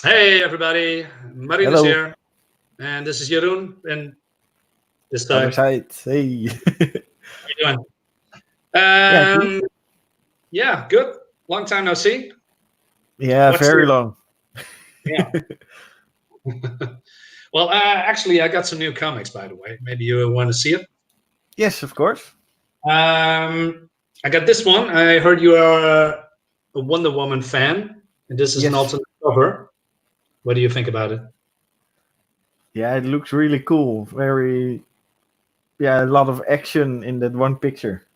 Hey everybody, Marin is Hello, here, and this is Jeroen, and this other time, side. Hey. how you doing? Yeah, good. Yeah, good. Long time no see. Yeah, What's very your long. yeah? Well, actually, I got some new comics, by the way. Maybe you want to see it. Yes, of course. I got this one. I heard you are a Wonder Woman fan, and this is an Yes. alternate cover. What do you think about it? Yeah, it looks really cool. Very, yeah, a lot of action in that one picture.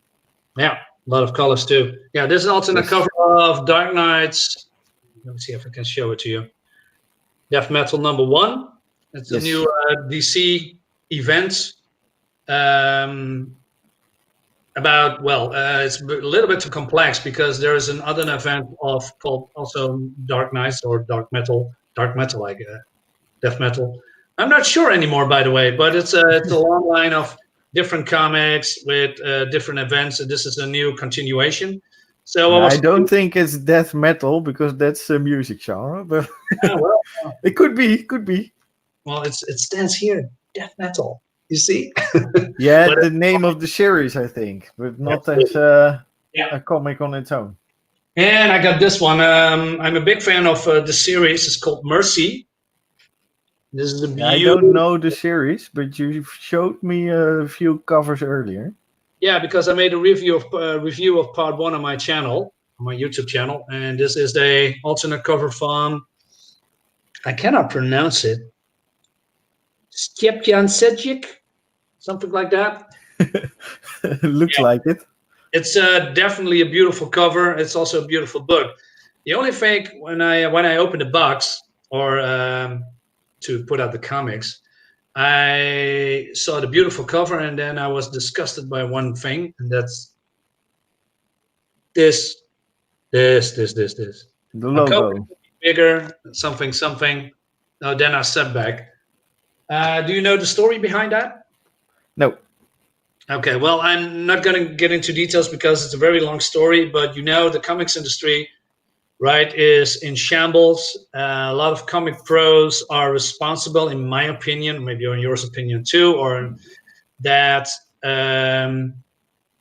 Yeah, a lot of colors too. Yeah, this is an alternate Yes. cover of Dark Knight's. Let me see if I can show it to you. Death Metal #1. It's a new Yes. DC event um, about it's a little bit too complex because there is another event of called also Dark Knights or Dark Metal like Death Metal. I'm not sure anymore, by the way, but it's a long line of different comics with different events, and this is a new continuation. So I Yeah, I was don't think it's death metal because that's a music genre, but yeah, well, it could be. Could be. it stands here, Death Metal. You see, Yeah, but the name of the series, I think, but not as absolutely. Yeah. a comic on its own. And I got this one. I'm a big fan of the series. It's called Mercy. This is a Yeah, I don't beautiful. know the series, but you showed me a few covers earlier. Yeah, because I made a review of part one on my channel, on my YouTube channel, and this is the alternate cover from. I cannot pronounce it. Stjepan Sejic, something like that. Looks Yeah, like it. it's definitely a beautiful cover. It's also a beautiful book. The only thing when I opened the box or to put out the comics, I saw the beautiful cover and then I was disgusted by one thing, and that's this, this. The A cover logo. could be bigger, something, something. Then I stepped back. Do you know the story behind that? No. Okay, well, I'm not going to get into details because it's a very long story, but the comics industry, right, is in shambles. A lot of comic pros are responsible, in my opinion, maybe in yours opinion too, or that um,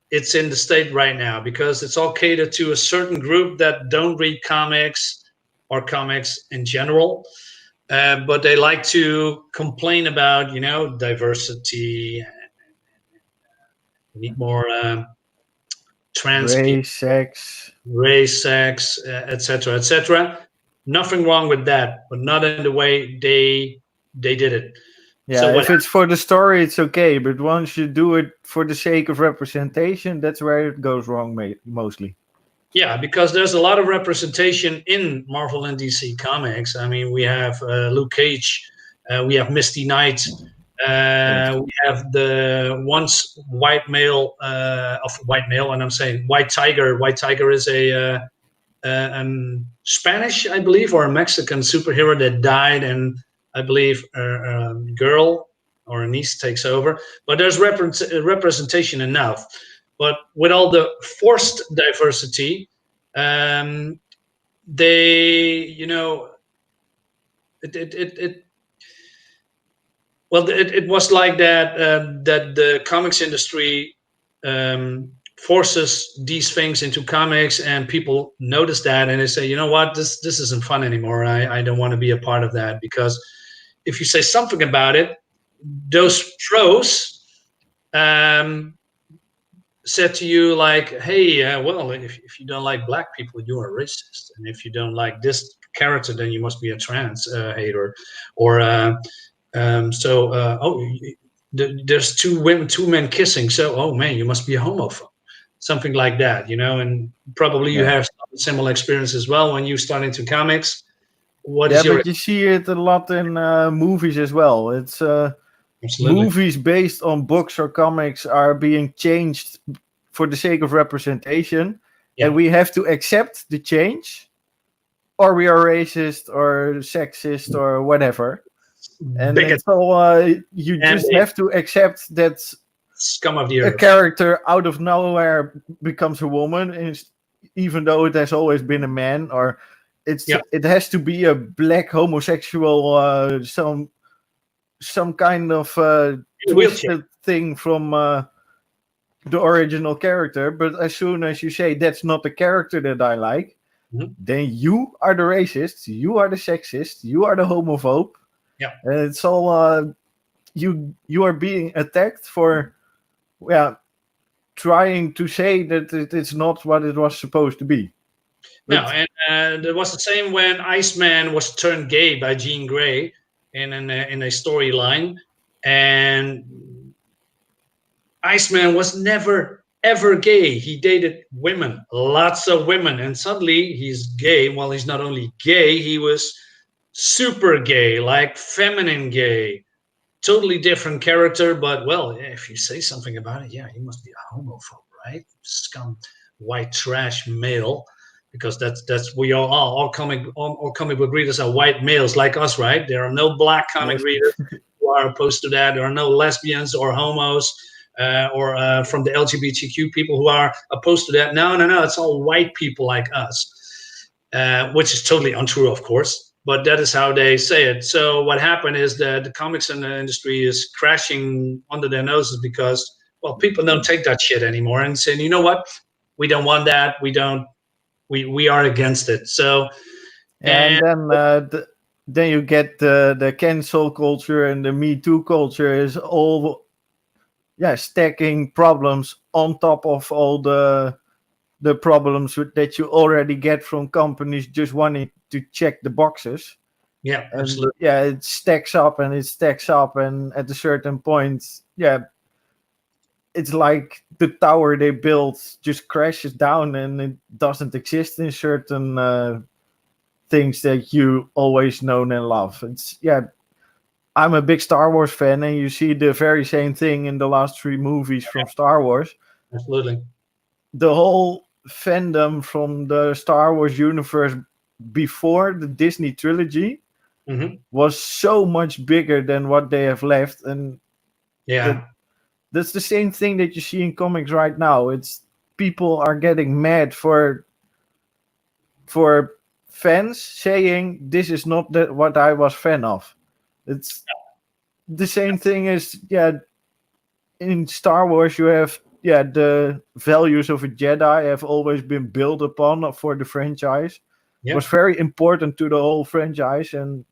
it's in the state right now because it's all catered to a certain group that don't read comics or comics in general. But they like to complain about, diversity. We need more trans people, Race, sex. race, sex, etc., etc. Nothing wrong with that, but not in the way they did it. So Yeah, what if it's for the story, it's okay. But once you do it for the sake of representation, that's where it goes wrong, mostly. Yeah, because there's a lot of representation in Marvel and DC comics. I mean, we have Luke Cage, we have Misty Knight, Yes. we have the once white male of white male, and I'm saying white tiger. White tiger is Spanish, I believe, or a Mexican superhero that died, and I believe a girl or a niece takes over. But there's representation enough. But with all the forced diversity, um, they, it well, it was like that that the comics industry forces these things into comics, and people notice that, and they say, you know what, this isn't fun anymore. I don't want to be a part of that because if you say something about it, those pros um, said to you like, hey, well, if you don't like black people, you're a racist, and if you don't like this character, then you must be a trans hater, or there's two men kissing, so oh man, you must be a homophobe, something like that, and probably you Yeah. have some similar experience as well when you start into comics. What Yeah, is your but you see it a lot in movies as well. It's absolutely? movies based on books or comics are being changed for the sake of representation, and Yeah, we have to accept the change, or we are racist or sexist or whatever. And bigot it's all you and just a have to accept that scum of the a earth. character out of nowhere becomes a woman, even though it has always been a man, or Yeah, it has to be a black homosexual, some kind of in a wheelchair. twisted thing from the original character. But as soon as you say that's not the character that I like, Mhm. then you are the racist, you are the sexist, you are the homophobe, Yeah. and it's all you are being attacked for, yeah, trying to say that it's not what it was supposed to be. No, But and it was the same when Iceman was turned gay by Jean Grey in a storyline, and Iceman was never ever gay. He dated women, lots of women, and suddenly he's gay. Well, he's not only gay, he was super gay, like feminine gay. Totally different character, but well, if you say something about it, yeah, he must be a homophobe, right? Scum, white trash male, because that's we are all comic book readers are white males like us, right? There are no black comic yes, readers who are opposed to that. There are no lesbians or homos or from the LGBTQ people who are opposed to that. No, no, no. It's all white people like us, which is totally untrue, of course. But that is how they say it. So what happened is that the comics industry is crashing under their noses because, well, people don't take that shit anymore and saying, you know what, we don't want that. We don't. We are against it. So and and then you get the cancel culture and the Me Too culture is all, yeah, stacking problems on top of all the problems that you already get from companies just wanting to check the boxes. yeah, And absolutely. yeah, it stacks up and it stacks up, and at a certain point, yeah, it's like the tower they built just crashes down and it doesn't exist in certain things that you always known and love. It's, yeah, I'm a big Star Wars fan, and you see the very same thing in the last three movies from Star Wars. Absolutely. The whole fandom from the Star Wars universe before the Disney trilogy Hmm. was so much bigger than what they have left, and that Yeah. that's the same thing that you see in comics right now. It's people are getting mad for fans saying this is not what I was fan of. It's the same thing as, yeah, in Star Wars you have, yeah, the values of a Jedi have always been built upon for the franchise. Yeah. Was very important to the whole franchise, and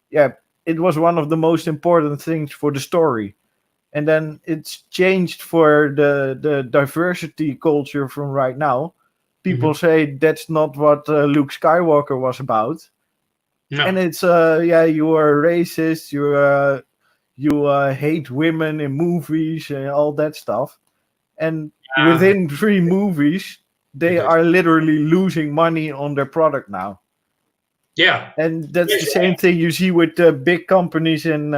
yeah, it was one of the most important things for the story. And then it's changed for the diversity culture from right now. People Hmm. say that's not what Luke Skywalker was about, and No. it's yeah, you are racist, you hate women in movies and all that stuff. And Ah, within three movies, they exactly. are literally losing money on their product now. Yeah. And that's the Yes, same thing you see with the big companies in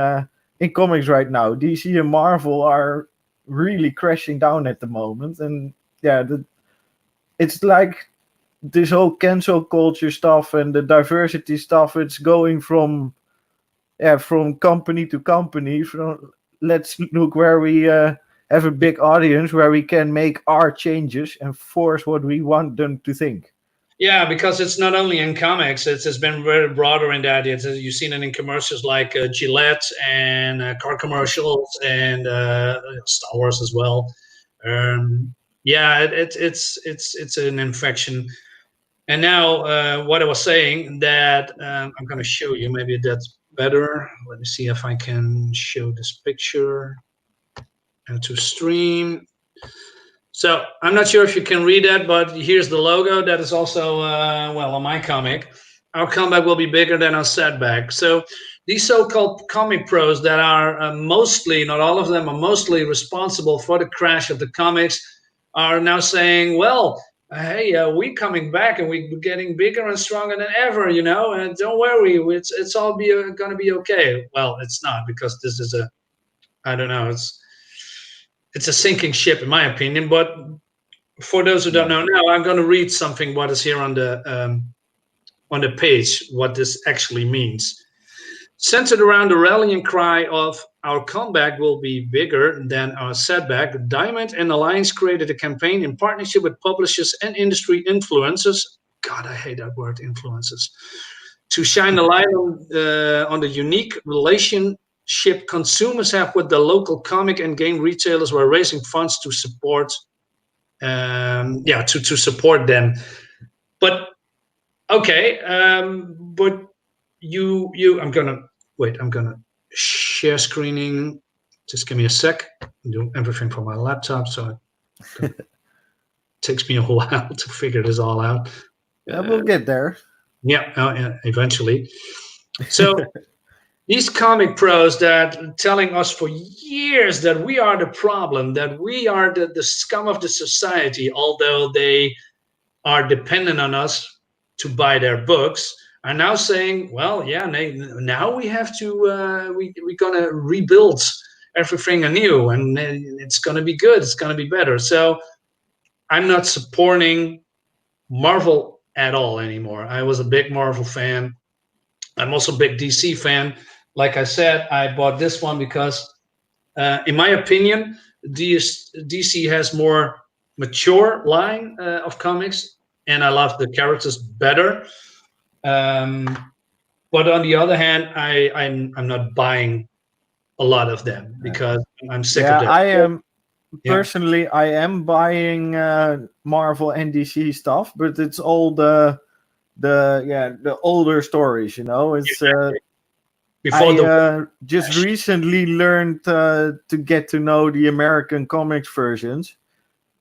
comics right now. DC and Marvel are really crashing down at the moment, and yeah, it's like this whole cancel culture stuff and the diversity stuff. It's going from, yeah, from company to company. From, let's look where we have a big audience where we can make our changes and force what we want them to think. yeah, because it's not only in comics; it's been very broader in that. You've seen it in commercials like Gillette and car commercials and Star Wars as well. Yeah, it's an infection. And now, what I was saying that I'm going to show you. Maybe that's better. Let me see if I can show this picture to stream. So I'm not sure if you can read that, but here's the logo. That is also well on my comic. Our comeback will be bigger than our setback. So these so-called comic pros that are mostly, not all of them, are mostly responsible for the crash of the comics, are now saying, "Well, hey, we coming back and we're getting bigger and stronger than ever, you know. And don't worry, it's all be going to be okay." Well, it's not because this is a I don't know. It's a sinking ship, in my opinion. But for those who don't Yeah. know now, I'm going to read something what is here on the page, what this actually means. Centered around the rallying cry of "Our comeback will be bigger than our setback," Diamond and Alliance created a campaign in partnership with publishers and industry influencers. God, I hate that word, influences. To shine a light on the unique relationship consumers have with the local comic and game retailers, while raising funds to support, to support them. But okay, but I'm gonna wait. I'm gonna share screening. Just give me a sec. I'm doing everything from my laptop, so it takes me a while to figure this all out. We'll get there. Yeah, eventually. So these comic pros that telling us for years that we are the problem, that we are the scum of the society, although they are dependent on us to buy their books, are now saying, well, yeah, now we have to, we're going to rebuild everything anew, and it's going to be good, it's going to be better. So I'm not supporting Marvel at all anymore. I was a big Marvel fan. I'm also a big DC fan. Like I said, I bought this one because, in my opinion, DC has more mature line of comics, and I love the characters better. But on the other hand, I'm not buying a lot of them because I'm sick of that. I am personally, I am buying Marvel and DC stuff, but it's all the older stories. You know, it's. Just recently learned to get to know the American comics versions.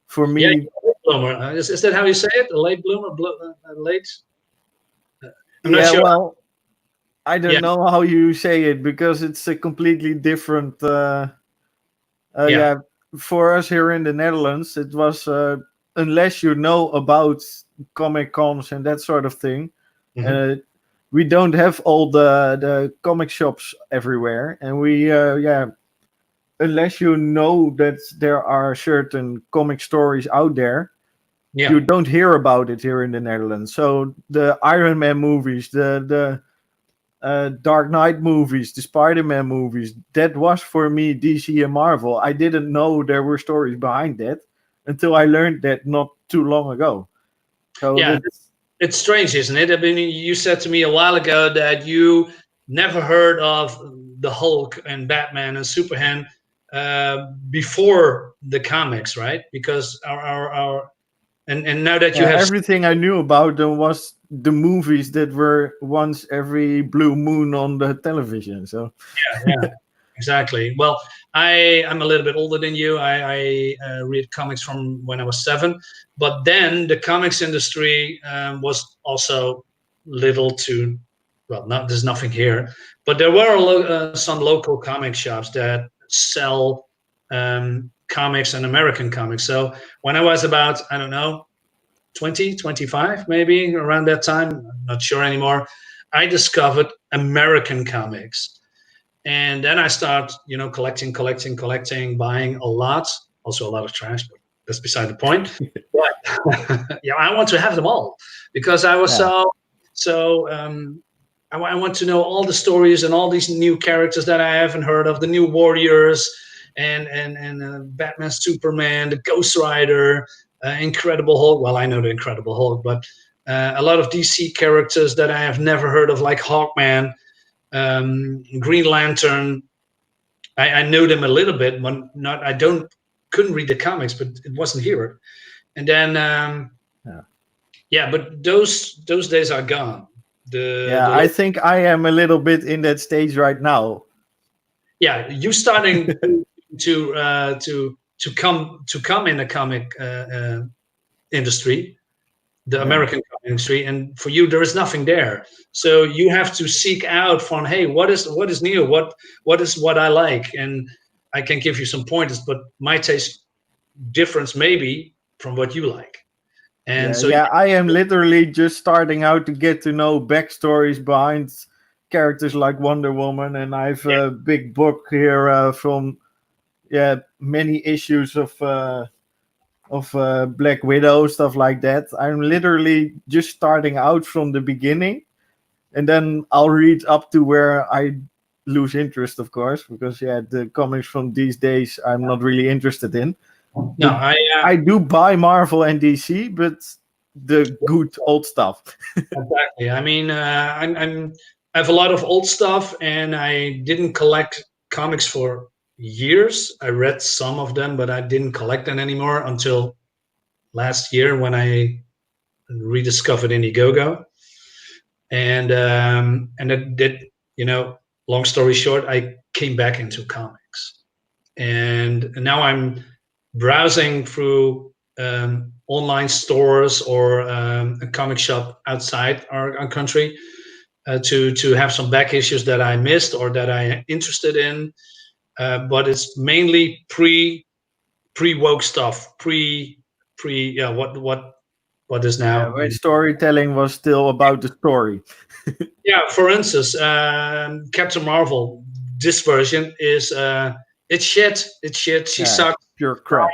For me, late bloomer. Is that how you say it? A late bloomer, late. I'm not sure. Well, I don't know how you say it because it's a completely different. For us here in the Netherlands, it was unless you know about comic cons and that sort of thing. Mm-hmm. We don't have all the comic shops everywhere, and we unless you know that there are certain comic stories out there, you don't hear about it here in the Netherlands. So the Iron Man movies, the Dark Knight movies, the Spider-Man movies, that was for me DC and Marvel. I didn't know there were stories behind that until I learned that not too long ago. So it's strange, isn't it? I mean, you said to me a while ago that you never heard of the Hulk and Batman and Superman before the comics, right? Because our and now that you have everything I knew about them was the movies that were once every blue moon on the television. So yeah, exactly. Well, I'm a little bit older than you. I read comics from when I was 7, but then the comics industry was also little to, well, there's nothing here, but there were some local comic shops that sell comics and American comics. So when I was about, I don't know, 20, 25, maybe around that time, I'm not sure anymore, I discovered American comics. And then I start, collecting, buying a lot, also a lot of trash, but that's beside the point. But I want to have them all because I was I want to know all the stories and all these new characters that I haven't heard of, the new Warriors and Batman, Superman, the Ghost Rider, Incredible Hulk. Well, I know the Incredible Hulk, but a lot of DC characters that I have never heard of, like Hawkman. Green Lantern, I know them a little bit, but couldn't read the comics, but it wasn't here. And then but those days are gone. I think I am a little bit in that stage right now. Yeah, you starting to come in the comic industry. The American comic industry, and for you there is nothing there, so you have to seek out from, hey, what is new, what is what I like, and I can give you some pointers, but my taste difference maybe from what you like. And I am literally just starting out to get to know backstories behind characters like Wonder Woman, and I have a big book here from many issues of Black Widow, stuff like that. I'm literally just starting out from the beginning, and then I'll read up to where I lose interest, of course, because the comics from these days I'm not really interested in. No, I do buy Marvel and DC, but the good old stuff. Exactly. I mean, I have a lot of old stuff, and I didn't collect comics for years. I read some of them, but I didn't collect them anymore until last year when I rediscovered Indiegogo, and it did. Long story short, I came back into comics, and now I'm browsing through online stores or a comic shop outside our country to have some back issues that I missed or that I'm interested in. But it's mainly pre woke stuff, pre yeah what is Yeah, now. where storytelling was still about the story. Yeah, for instance, Captain Marvel. This version is it's shit. It's shit. She Yeah, sucks. pure crap.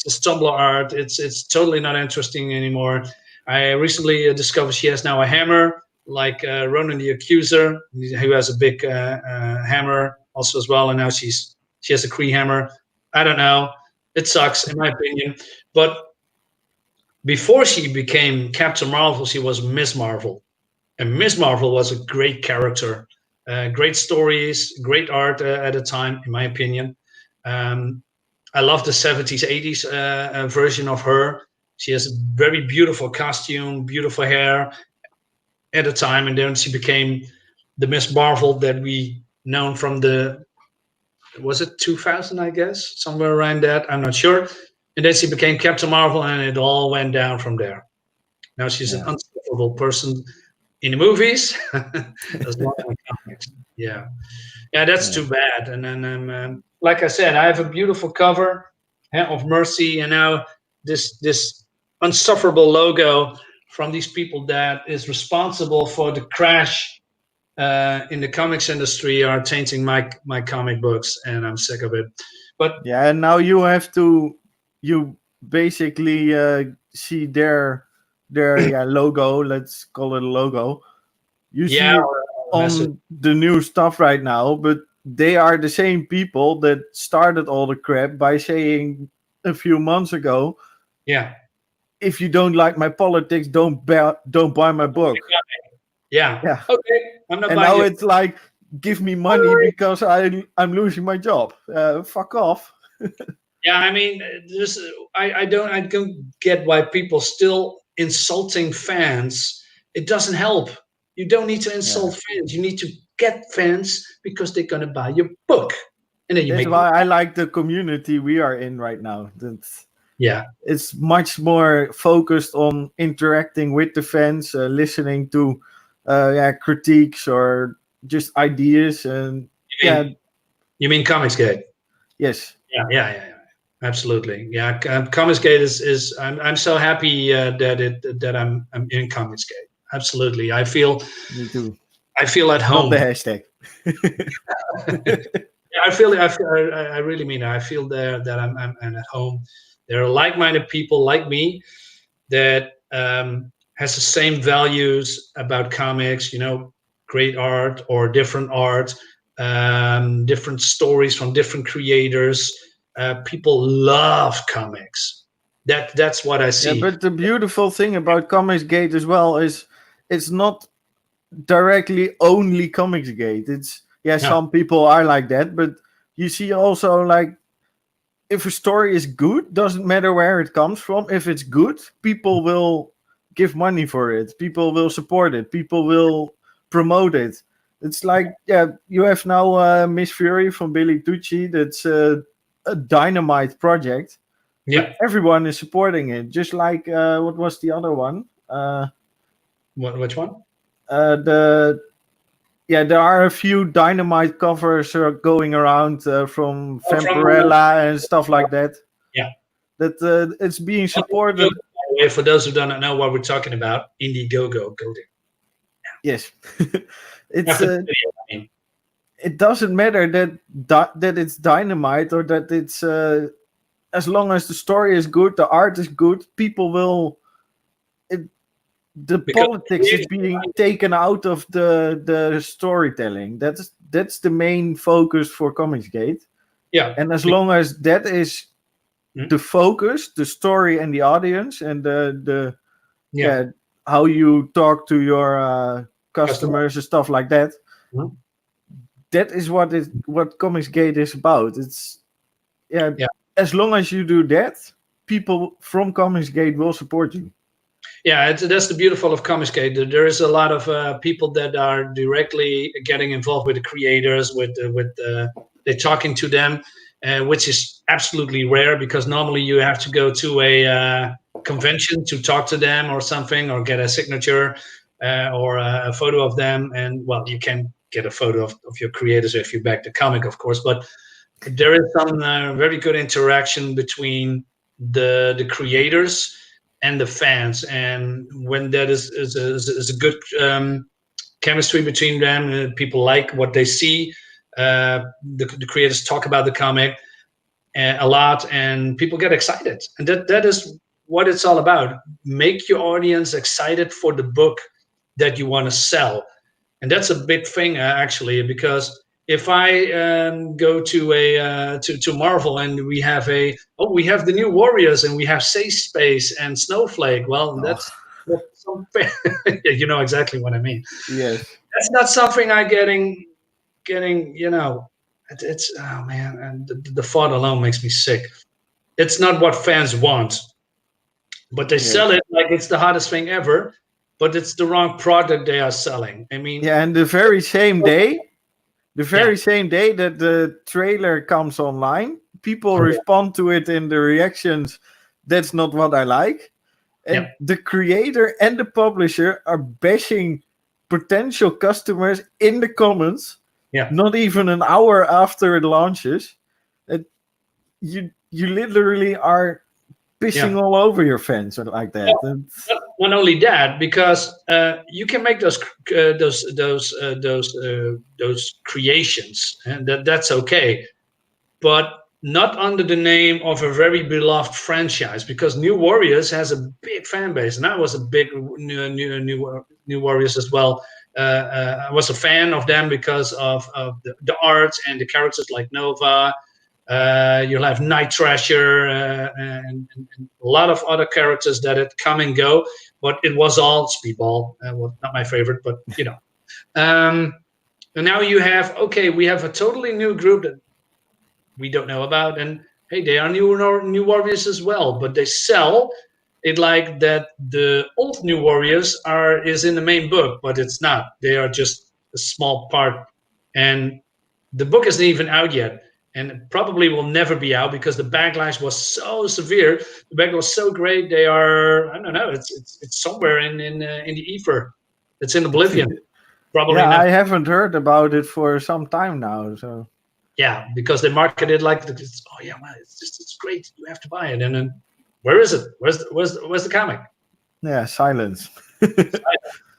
It's Tumblr art. It's totally not interesting anymore. I recently discovered she has now a hammer, like Ronan the Accuser, who has a big hammer also as well, and now she has a Kree hammer. I don't know. It sucks in my opinion. But before she became Captain Marvel, she was Miss Marvel, and Miss Marvel was a great character, great stories, great art at the time, in my opinion. Um, I love the 70s, 80s version of her. She has a very beautiful costume, beautiful hair at the time, and then she became the Miss Marvel that we known from the, was it 2000, I guess, somewhere around that. I'm not sure. And then she became Captain Marvel, and it all went down from there. Now she's an Yeah. unstoppable person in the movies as well as in the comics. Yeah, yeah, that's Yeah. too bad. And then, like I said, I have a beautiful cover of Mercy, and now this unsufferable logo from these people that is responsible for the crash in the comics industry are tainting my comic books, and I'm sick of it. But Yeah, and now you basically see their logo. Let's call it a logo. You yeah, see it or message. on the new stuff right now, but they are the same people that started all the crap by saying a few months ago, Yeah, if you don't like my politics, don't buy my book. yeah. Yeah, Okay, I'm not and buying now you. it's like, give me money because I'm losing my job. Fuck off. Yeah, I mean, this I don't get why people still insulting fans. It doesn't help. You don't need to Yeah. insult fans. You need to get fans because they're gonna buy your book, and then you That's make. why I like the community we are in right now. Yeah, It's much more focused on interacting with the fans, listening to critiques or just ideas, and you yeah, mean you mean Comicsgate? yes, Yeah. Absolutely. Yeah, Comicsgate is. I'm so happy that I'm in Comicsgate. Absolutely. me too. I feel at Not the home. hashtag. Yeah, I really mean it. I feel there that I'm at home. There are like-minded people like me that has the same values about comics. Great art or different art, different stories from different creators. People love comics. That's what I Yeah, see. but the beautiful thing about Comicsgate as well is it's not directly only Comicsgate. It's, yeah, Yeah, some people are like that, but you see also, like, if a story is good, doesn't matter where it comes from. If it's good, people will give money for it. People will support it. People will promote it. It's like, yeah, you have now Miss Fury from Billy Tucci. That's a dynamite project, but yeah. everyone is supporting it. Just like what was the other one? Which one? The Yeah, there are a few dynamite covers going around from Oh, from Vampirella and stuff like that. yeah. That it's being Indiegogo, supported. by the way, for those who don't know what we're talking about, Indiegogo, go there. Yes, it's After the video, I mean. it doesn't matter that it's dynamite or that it's as long as the story is good, the art is good, people will. It, the Because politics is being taken out of the storytelling. That's the main focus for Comicsgate, yeah, and as long as that is Mhm. the focus, the story and the audience and the yeah, how you talk to your Customer. customers and stuff like that. Mhm. That is what Comicsgate is about. It's yeah, Yeah. as long as you do that, people from Comicsgate will support you. Yeah, that's the beautiful of Comicsgate. There is a lot of people that are directly getting involved with the creators, they're talking to them, which is absolutely rare because normally you have to go to a convention to talk to them or something, or get a signature or a photo of them. And well, you can get a photo of your creators if you back the comic, of course. But there is some very good interaction between the creators and the fans, and when that is a good chemistry between them, people like what they see. The creators talk about the comic a lot, and people get excited, and that is what it's all about. Make your audience excited for the book that you want to sell, and that's a big thing actually, because if I go to a to Marvel and we have the new Warriors and we have Safe Space and Snowflake, well, Oh, that's something. You know exactly what I mean. yes. That's not something I getting. It's oh man, and the thought alone makes me sick. It's not what fans want, but they sell Yes. it like it's the hottest thing ever. But it's the wrong product they are selling. I mean, Yeah, and the yeah. very same day that the trailer comes online, people Oh, respond to it in the reactions. That's not what I like. yeah. And the creator and the publisher are bashing potential customers in the comments, Yeah. not even an hour after it launches. And you literally are pissing Yeah. all over your fans or like that. And Not only that, because you can make those creations, and that's okay, but not under the name of a very beloved franchise. Because New Warriors has a big fan base, and I was a big New Warriors as well. I was a fan of them because of the art and the characters like Nova. You'll have Night Thrasher and a lot of other characters that had come and go, but it was all Speedball. Well, not my favorite, but you know. Um, and now you have we have a totally new group that we don't know about, and hey, they are new warriors as well, but they sell it like that the old New Warriors is in the main book, but it's not. They are just a small part, and the book isn't even out yet, and it probably will never be out because the backlash was so severe. The backlash was so great. They are, I don't know. It's somewhere in the ether. It's in oblivion. Probably yeah, never. I haven't heard about it for some time now. So Yeah, because they market it like oh yeah, man, it's great. You have to buy it, and then where is it? Where's the comic? yeah, silence.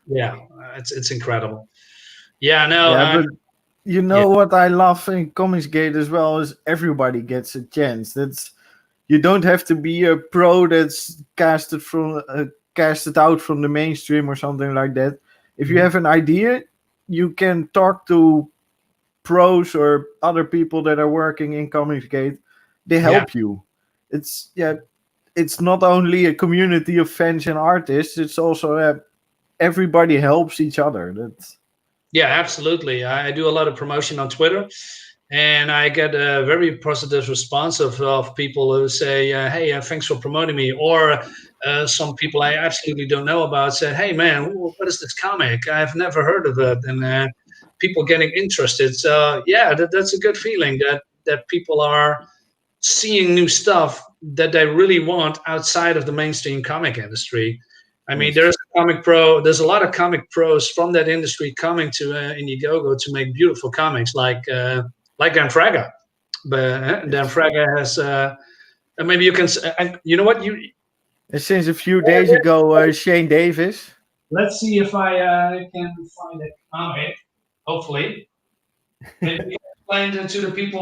Yeah, it's incredible. Yeah, no, Yeah, but you yeah, know what I love in Comicsgate as well is everybody gets a chance. That's you don't have to be a pro that's casted out from the mainstream or something like that. If you Mhm. have an idea, you can talk to pros or other people that are working in Comicsgate. They Yeah. help you. It's yeah, it's not only a community of fans and artists. It's also everybody helps each other. That's Yeah, absolutely. I do a lot of promotion on Twitter, and I get a very positive response of people who say, "Hey, thanks for promoting me," or some people I absolutely don't know about said, "Hey, man, what is this comic? I've never heard of it," and people getting interested. So yeah, that's a good feeling that people are seeing new stuff that they really want outside of the mainstream comic industry. I mean, yes. there's a lot of comic pros from that industry coming to Indiegogo to make beautiful comics, like Dan Fraga. But Dan Yes. Fraga has, and maybe you can, you know what, And since a few days ago, Shane Davis. let's see if I can find a comic. Hopefully, maybe you can explain to the people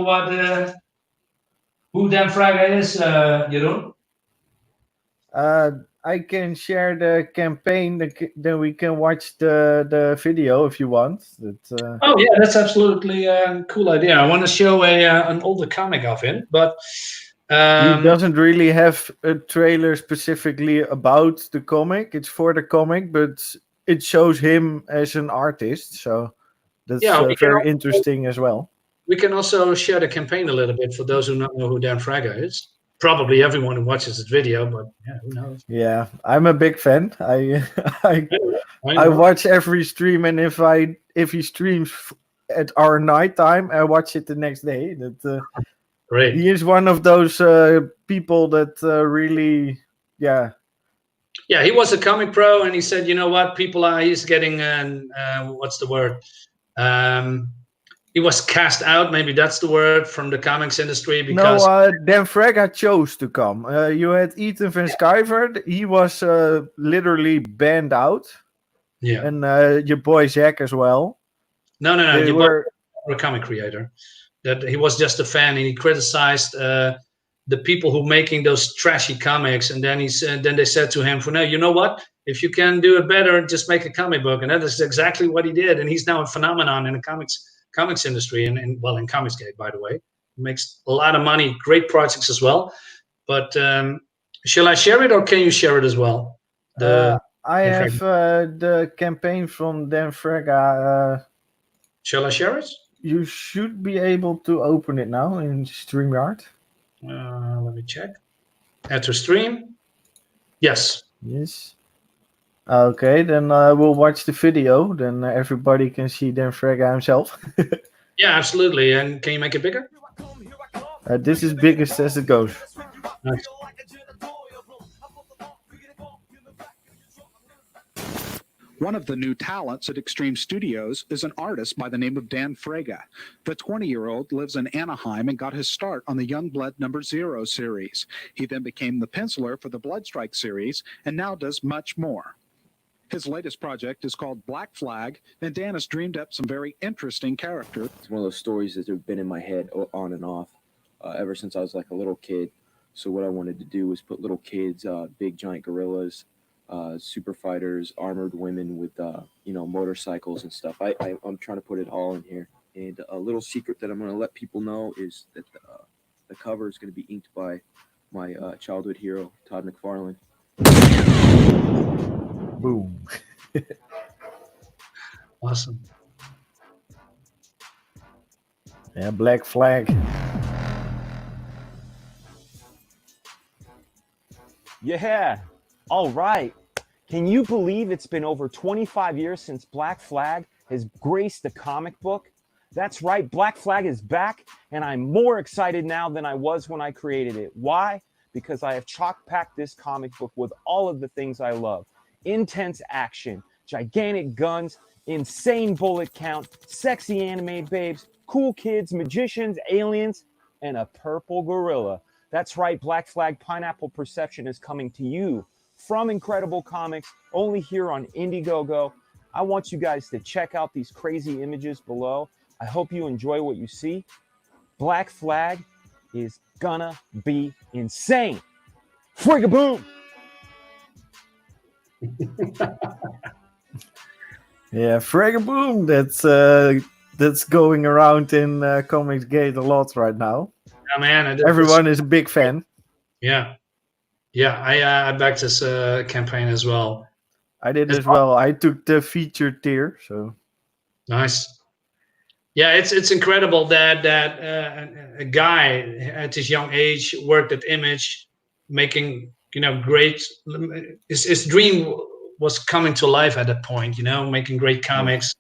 who Dan Fraga is, Jeroen. Uh, I can share the campaign. Then we can watch the video if you want. Oh yeah, that's absolutely a cool idea. I want to show an older comic of him, but He doesn't really have a trailer specifically about the comic. It's for the comic, but it shows him as an artist. So that's very interesting as well. We can also share the campaign a little bit for those who don't know who Dan Fraga is. Probably everyone who watches this video, but yeah, who knows? Yeah, I'm a big fan. I watch every stream, and if he streams at our nighttime, I watch it the next day. Great. He is one of those people that really, yeah. Yeah, he was a comic pro, and he said, you know what, he's getting, what's the word? He was cast out, maybe that's the word, from the comics industry because... No, Dan Fraga chose to come. You had Ethan Van Sciver. He was literally banned out. Yeah. And your boy Zach as well. No. They were a comic creator. That he was just a fan, and he criticized the people who making those trashy comics. And then they said to him, you know what? If you can do it better, just make a comic book. And that is exactly what he did. And he's now a phenomenon in the comics industry, and in Comicsgate, by the way. He makes a lot of money, great projects as well. But shall I share it, or can you share it as well? I have the campaign from Dan Fraga. Shall I share it? You should be able to open it now in StreamYard. Let me check. Add to stream. Yes. Yes. Okay, then we'll watch the video. Then everybody can see Dan Fraga himself. Yeah, absolutely. And can you make it bigger? This is biggest as it goes. Nice. One of the new talents at Extreme Studios is an artist by the name of Dan Fraga. The 20-year-old lives in Anaheim and got his start on the Youngblood #0 series. He then became the penciler for the Bloodstrike series and now does much more. His latest project is called Black Flag, and Dan has dreamed up some very interesting characters. It's one of those stories that have been in my head on and off ever since I was like a little kid. So what I wanted to do was put little kids, big giant gorillas, super fighters, armored women with motorcycles and stuff. I'm trying to put it all in here. And a little secret that I'm going to let people know is that the cover is going to be inked by my childhood hero, Todd McFarlane. Boom. Awesome. Yeah, Black Flag. Yeah. All right. Can you believe it's been over 25 years since Black Flag has graced the comic book? That's right, Black Flag is back, and I'm more excited now than I was when I created it. Why? Because I have chock-packed this comic book with all of the things I love. Intense action, gigantic guns, insane bullet count, sexy anime babes, cool kids, magicians, aliens, and a purple gorilla. That's right, Black Flag Pineapple Perception is coming to you from Incredible Comics, only here on Indiegogo. I want you guys to check out these crazy images below. I hope you enjoy what you see. Black Flag is gonna be insane. Fragaboom! Yeah, Fragaboom. That's going around in Comicsgate a lot right now. Yeah, man. Everyone is a big fan. Yeah. I backed this campaign as well. I did as well. I took the featured tier. So nice. Yeah, it's incredible that a guy at his young age worked at Image, making great. His dream was coming to life at that point. Making great comics,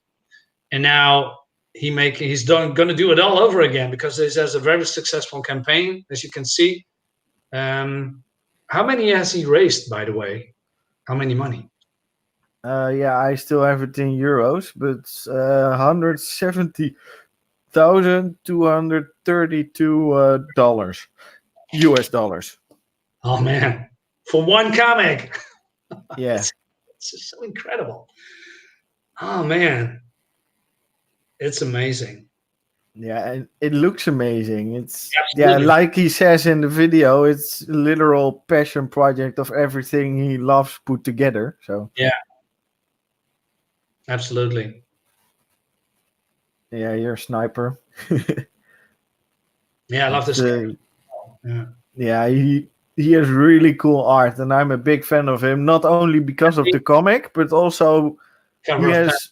and now he's going to do it all over again because he has a very successful campaign, as you can see. How many has he raised, by the way? How many money? Yeah, I still have it in euros, but $170,232 US dollars. Oh man, for one comic. Yeah, it's just so incredible. Oh man, it's amazing. Yeah, and it looks amazing. It's Absolutely. like he says in the video, it's a literal passion project of everything he loves put together. So yeah, absolutely. Yeah, you're a sniper. Yeah, I love this. Yeah. Yeah, he has really cool art, and I'm a big fan of him. Not only because of the comic, but also Cover he of pen. has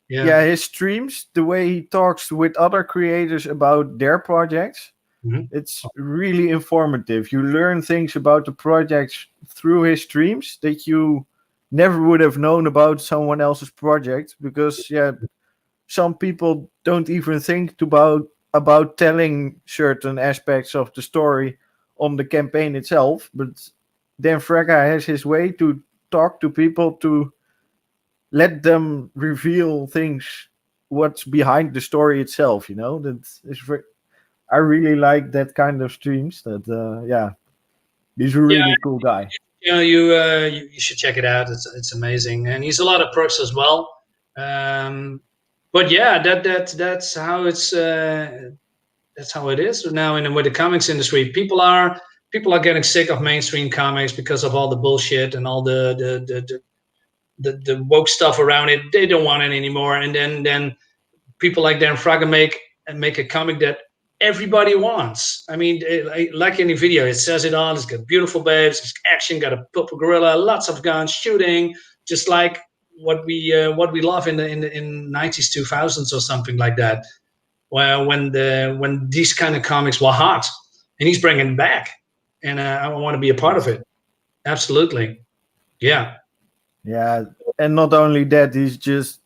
Yeah. his streams, the way he talks with other creators about their projects. Mhm. It's really informative. You learn things about the projects through his streams that you never would have known about someone else's project, because some people don't even think about telling certain aspects of the story on the campaign itself. But Dan Fraga has his way to talk to people, to let them reveal things, what's behind the story itself. That is I really like that kind of streams. He's a Yeah, really cool guy. you should check it out. It's amazing, and he's a lot of perks as well. Um, but yeah, that's how that's how it is now in with the comics industry. People are getting sick of mainstream comics because of all the bullshit and all the woke stuff around it. They don't want it anymore, and then people like Dan Fraga make a comic that everybody wants. I mean, like any video, it says it all. It's got beautiful babes, it's action, got a purple gorilla, lots of guns, shooting, just like what we love in the 90s, 2000s or something like that. Well, when these kind of comics were hot, and he's bringing it back, and I want to be a part of it. Absolutely, yeah. Yeah, and not only that, he's just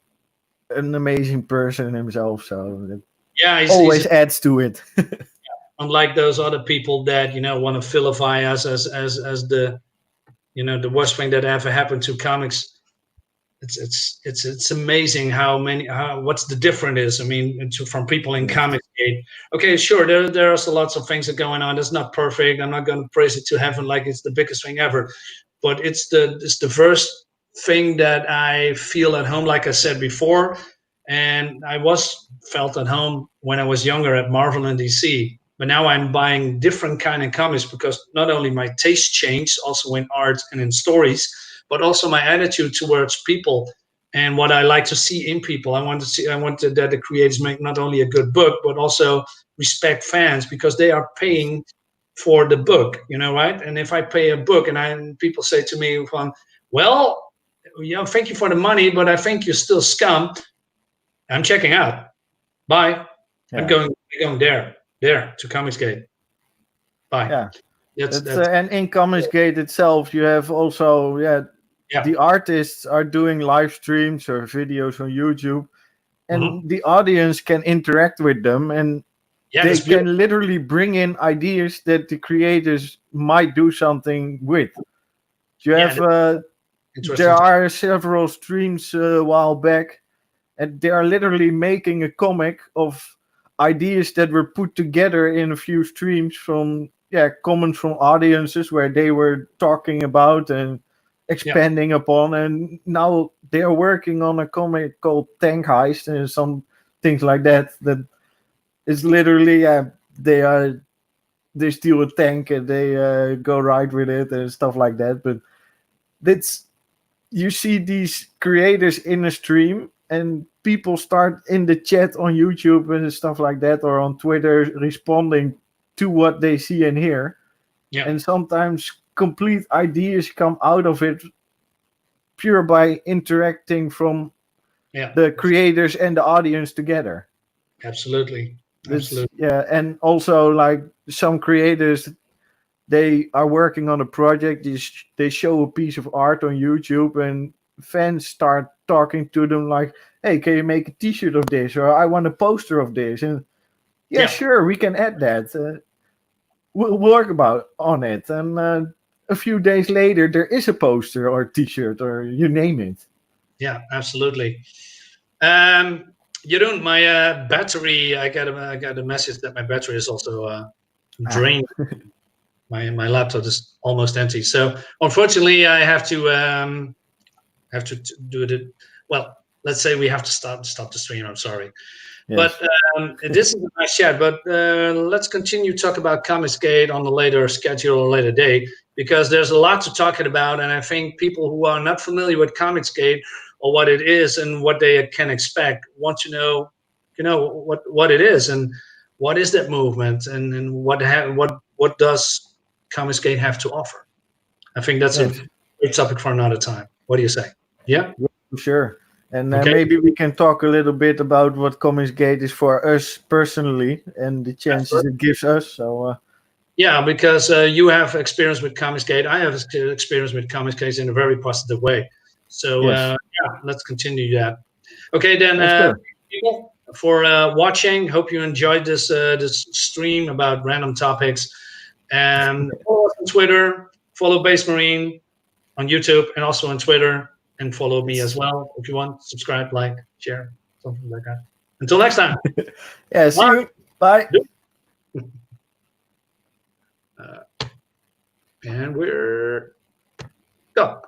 an amazing person himself. So that Yeah, always adds to it. unlike those other people that want to vilify us as the the worst thing that ever happened to comics. It's amazing how what's the difference is. I mean, from people in Comicsgate. Okay, sure, there's lots of things that are going on. It's not perfect. I'm not going to praise it to heaven like it's the biggest thing ever, but it's the first thing that I feel at home. Like I said before, and I was felt at home when I was younger at Marvel and DC. But now I'm buying different kind of comics because not only my taste changed, also in art and in stories, but also my attitude towards people and what I like to see in people. I want that the creators make not only a good book, but also respect fans because they are paying for the book, right? And if I pay a book and people say to me, well, thank you for the money, but I think you're still scum. I'm checking out. Bye. I'm Yeah, going there to Comicsgate. Bye. yeah. That's And in Comicsgate itself, you have also yeah. the artists are doing live streams or videos on YouTube, Mhm. and the audience can interact with them, and Yeah, they that's beautiful. can literally bring in ideas that the creators might do something with. You Yeah, have that's there interesting. are several streams a while back, and they are literally making a comic of ideas that were put together in a few streams from comments from audiences where they were talking about and Yeah, expanding upon, and now they are working on a comic called Tank Heist and some things like that is literally they steal a tank and they go ride with it and stuff like that. But that's you see these creators in a stream, and people start in the chat on YouTube and stuff like that, or on Twitter, responding to what they see and hear. yeah, And sometimes complete ideas come out of it pure by interacting from yeah. the creators and the audience together. Absolutely, That's absolutely. and also like some creators, they are working on a project. They show a piece of art on YouTube, and fans start talking to them like, "Hey, can you make a T-shirt of this?" Or "I want a poster of this." And yeah, Yeah, sure, we can add that. We'll work about on it. And a few days later, there is a poster or a T-shirt or you name it. yeah, absolutely. Um, Jeroen, my battery. I got a message that my battery is also Ah, drained. My laptop is almost empty. So unfortunately, I have to do it. Well, let's say we have to stop the stream. I'm sorry. But yes. this is a nice chat. But let's continue talk about Comicsgate on a later schedule or later day because there's a lot to talk about, and I think people who are not familiar with Comicsgate or what it is and what they can expect want to know, what it is and what is that movement and what does Comicsgate have to offer. I think that's Yes. a great topic for another time. What do you say? Yeah? For sure. And Okay. maybe we can talk a little bit about what Comicsgate is for us personally and the chances it gives us. So yeah, because you have experience with Comicsgate. I have experience with Comicsgate in a very positive way. So Yes. yeah, let's continue that. Okay, then That's good. people for watching. Hope you enjoyed this this stream about random topics. And follow us on Twitter. Follow Base Marine on YouTube and also on Twitter. And follow me as well if you want. Subscribe, like, share, something like that. Until next time. Yeah, see you. Bye. And we're go.